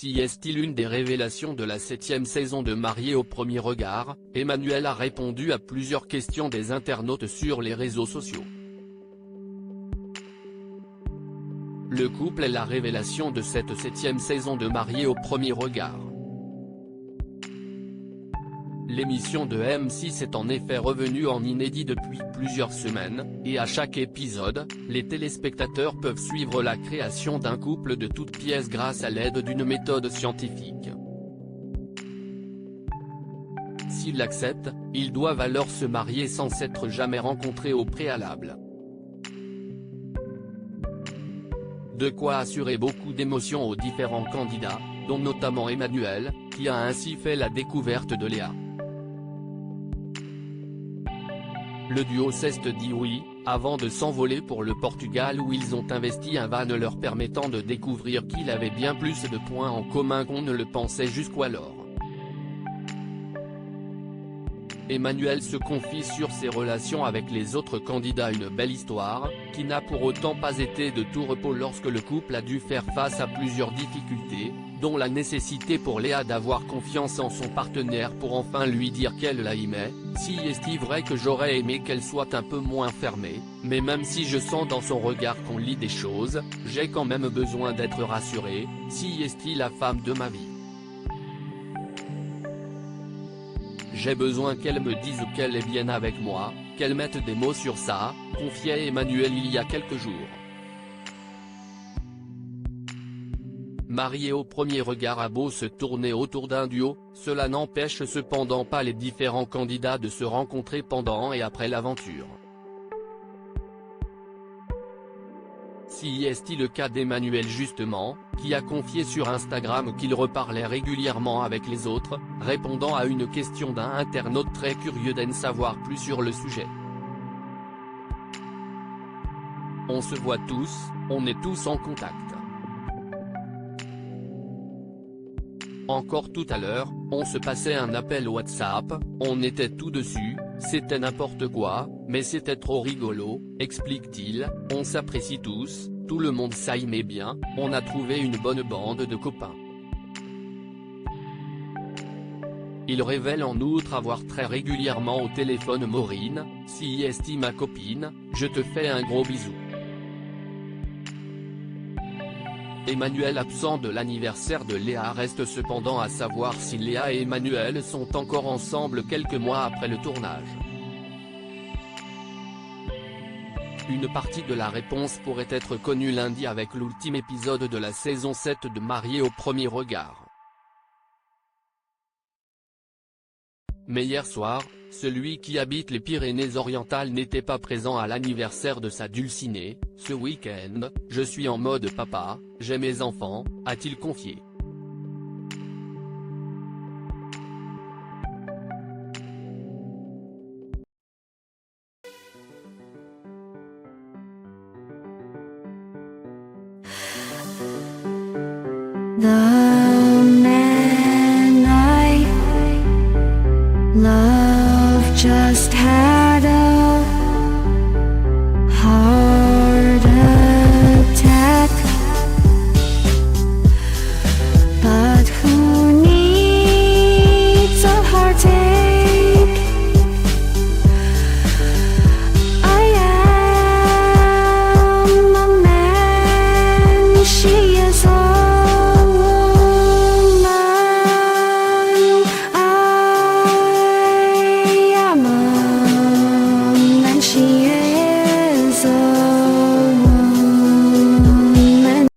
Si est-il une des révélations de la 7e saison de Mariés au premier regard, Emmanuel a répondu à plusieurs questions des internautes sur les réseaux sociaux. Le couple est la révélation de cette 7e saison de Mariés au premier regard. L'émission de M6 est en effet revenue en inédit depuis plusieurs semaines, et à chaque épisode, les téléspectateurs peuvent suivre la création d'un couple de toutes pièces grâce à l'aide d'une méthode scientifique. S'ils l'acceptent, ils doivent alors se marier sans s'être jamais rencontrés au préalable. De quoi assurer beaucoup d'émotions aux différents candidats, dont notamment Emmanuel, qui a ainsi fait la découverte de Léa. Le duo s'est dit oui, avant de s'envoler pour le Portugal où ils ont investi un van leur permettant de découvrir qu'ils avaient bien plus de points en commun qu'on ne le pensait jusqu'alors. Emmanuel se confie sur ses relations avec les autres candidats, une belle histoire, qui n'a pour autant pas été de tout repos lorsque le couple a dû faire face à plusieurs difficultés, dont la nécessité pour Léa d'avoir confiance en son partenaire pour enfin lui dire qu'elle l'aimait. Si est-il vrai que j'aurais aimé qu'elle soit un peu moins fermée, mais même si je sens dans son regard qu'on lit des choses, j'ai quand même besoin d'être rassuré. Si est-il la femme de ma vie. J'ai besoin qu'elle me dise qu'elle est bien avec moi, qu'elle mette des mots sur ça, confiait Emmanuel il y a quelques jours. Mariés au premier regard a beau se tourner autour d'un duo, cela n'empêche cependant pas les différents candidats de se rencontrer pendant et après l'aventure. Si est-il le cas d'Emmanuel justement, qui a confié sur Instagram qu'il reparlait régulièrement avec les autres, répondant à une question d'un internaute très curieux d'en savoir plus sur le sujet. On se voit tous, on est tous en contact. Encore tout à l'heure, on se passait un appel WhatsApp, on était tout dessus, c'était n'importe quoi, mais c'était trop rigolo, explique-t-il, on s'apprécie tous, tout le monde s'aimait bien, on a trouvé une bonne bande de copains. Il révèle en outre avoir très régulièrement au téléphone Maureen, si est ma copine, je te fais un gros bisou. Emmanuel absent de l'anniversaire de Léa reste cependant à savoir si Léa et Emmanuel sont encore ensemble quelques mois après le tournage. Une partie de la réponse pourrait être connue lundi avec l'ultime épisode de la saison 7 de Mariés au premier regard. Mais hier soir, celui qui habite les Pyrénées-Orientales n'était pas présent à l'anniversaire de sa dulcinée. Ce week-end, je suis en mode papa, j'ai mes enfants, a-t-il confié. The